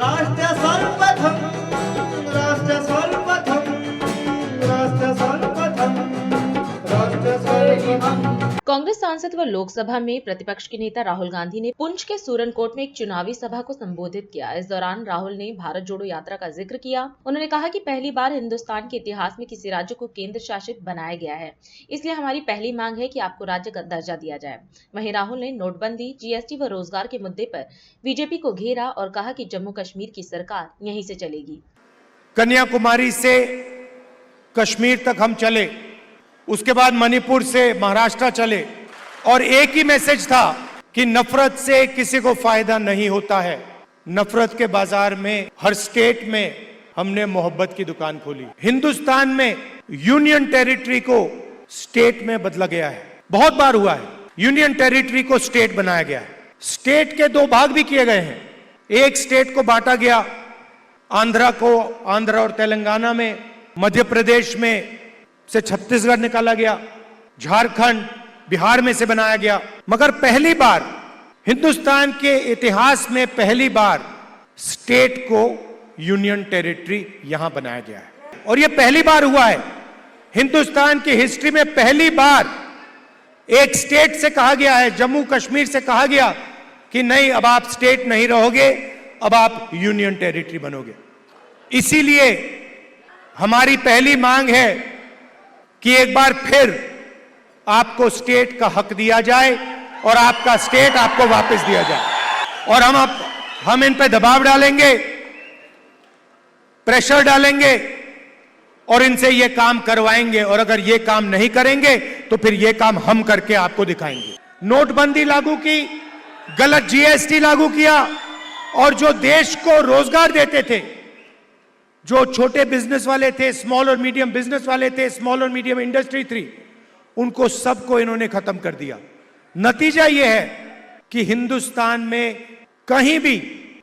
राष्ट्र सर्वप्रथम राष्ट्र सर्वप्रथम राष्ट्र सर्वप्रथम राष्ट्र सर्वप्रथम। कांग्रेस सांसद व लोकसभा में प्रतिपक्ष के नेता राहुल गांधी ने पुंछ के सूरनकोट में एक चुनावी सभा को संबोधित किया। इस दौरान राहुल ने भारत जोड़ो यात्रा का जिक्र किया। उन्होंने कहा कि पहली बार हिंदुस्तान के इतिहास में किसी राज्य को केंद्र शासित बनाया गया है, इसलिए हमारी पहली मांग है कि आपको राज्य का दर्जा दिया जाए। वहीं राहुल ने नोटबंदी, जीएसटी व रोजगार के मुद्दे पर बीजेपी को घेरा और कहा कि जम्मू कश्मीर की सरकार यहीं से चलेगी। कन्याकुमारी से कश्मीर तक हम चले, उसके बाद मणिपुर से महाराष्ट्र चले और एक ही मैसेज था कि नफरत से किसी को फायदा नहीं होता है। नफरत के बाजार में हर स्टेट में हमने मोहब्बत की दुकान खोली। हिंदुस्तान में यूनियन टेरिटरी को स्टेट में बदला गया है, बहुत बार हुआ है। यूनियन टेरिटरी को स्टेट बनाया गया है। स्टेट के दो भाग भी किए गए हैं। एक स्टेट को बांटा गया, आंध्र और तेलंगाना में, मध्य प्रदेश में से छत्तीसगढ़ निकाला गया, झारखंड बिहार में से बनाया गया। मगर पहली बार हिंदुस्तान के इतिहास में पहली बार स्टेट को यूनियन टेरिटरी यहां बनाया गया है और यह पहली बार हुआ है। हिंदुस्तान की हिस्ट्री में पहली बार एक स्टेट से कहा गया है, जम्मू कश्मीर से कहा गया कि नहीं, अब आप स्टेट नहीं रहोगे, अब आप यूनियन टेरिटरी बनोगे। इसीलिए हमारी पहली मांग है कि एक बार फिर आपको स्टेट का हक दिया जाए और आपका स्टेट आपको वापस दिया जाए। और हम इन पे दबाव डालेंगे, प्रेशर डालेंगे और इनसे ये काम करवाएंगे। और अगर ये काम नहीं करेंगे तो फिर ये काम हम करके आपको दिखाएंगे। नोटबंदी लागू की, गलत जीएसटी लागू किया और जो देश को रोजगार देते थे, जो छोटे बिजनेस वाले थे, स्मॉल और मीडियम बिजनेस वाले थे, स्मॉल और मीडियम इंडस्ट्री थी, उनको सबको इन्होंने खत्म कर दिया। नतीजा यह है कि हिंदुस्तान में कहीं भी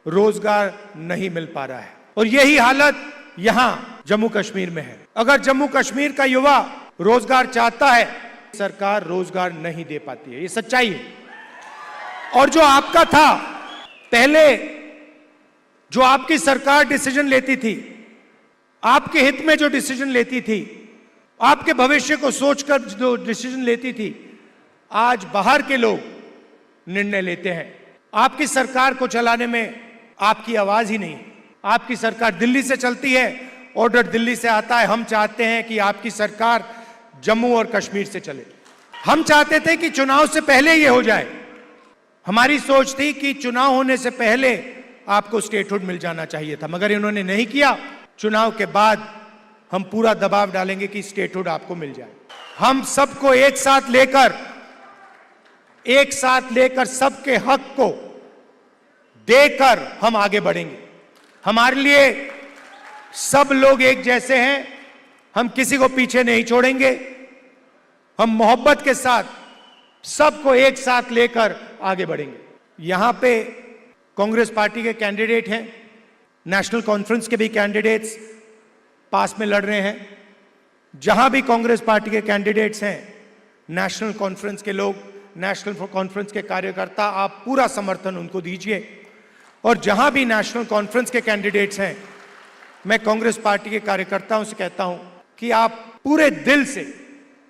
रोजगार नहीं मिल पा रहा है और यही हालत यहां जम्मू कश्मीर में है। अगर जम्मू कश्मीर का युवा रोजगार चाहता है, सरकार रोजगार नहीं दे पाती है, ये सच्चाई है। और जो आपका था पहले, जो आपकी सरकार डिसीजन लेती थी, आपके हित में जो डिसीजन लेती थी, आपके भविष्य को सोचकर जो डिसीजन लेती थी, आज बाहर के लोग निर्णय लेते हैं। आपकी सरकार को चलाने में आपकी आवाज ही नहीं। आपकी सरकार दिल्ली से चलती है, ऑर्डर दिल्ली से आता है। हम चाहते हैं कि आपकी सरकार जम्मू और कश्मीर से चले। हम चाहते थे कि चुनाव से पहले ये हो जाए। हमारी सोच थी कि चुनाव होने से पहले आपको स्टेटहुड मिल जाना चाहिए था, मगर इन्होंने नहीं किया। चुनाव के बाद हम पूरा दबाव डालेंगे कि स्टेटहुड आपको मिल जाए। हम सबको एक साथ लेकर सबके हक को देकर हम आगे बढ़ेंगे। हमारे लिए सब लोग एक जैसे हैं, हम किसी को पीछे नहीं छोड़ेंगे। हम मोहब्बत के साथ सबको एक साथ लेकर आगे बढ़ेंगे। यहां पे कांग्रेस पार्टी के कैंडिडेट हैं, नेशनल कॉन्फ्रेंस के भी कैंडिडेट्स पास में लड़ रहे हैं। जहां भी कांग्रेस पार्टी के कैंडिडेट्स हैं, नेशनल कॉन्फ्रेंस के लोग, नेशनल कॉन्फ्रेंस के कार्यकर्ता, आप पूरा समर्थन उनको दीजिए। और जहां भी नेशनल कॉन्फ्रेंस के कैंडिडेट्स हैं, मैं कांग्रेस पार्टी के कार्यकर्ताओं से कहता हूं कि आप पूरे दिल से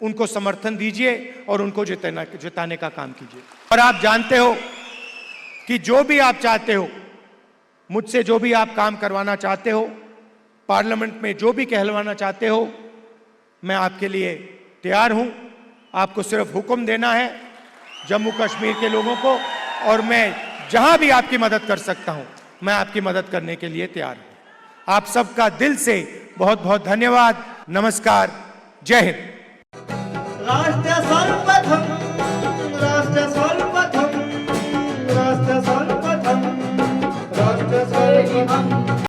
उनको समर्थन दीजिए और उनको जिताने का काम कीजिए। और आप जानते हो कि जो भी आप चाहते हो, मुझसे जो भी आप काम करवाना चाहते हो, पार्लियामेंट में जो भी कहलवाना चाहते हो, मैं आपके लिए तैयार हूं। आपको सिर्फ हुक्म देना है जम्मू कश्मीर के लोगों को, और मैं जहां भी आपकी मदद कर सकता हूं, मैं आपकी मदद करने के लिए तैयार हूं। आप सबका दिल से बहुत बहुत धन्यवाद। नमस्कार, जय हिंद। राष्ट्र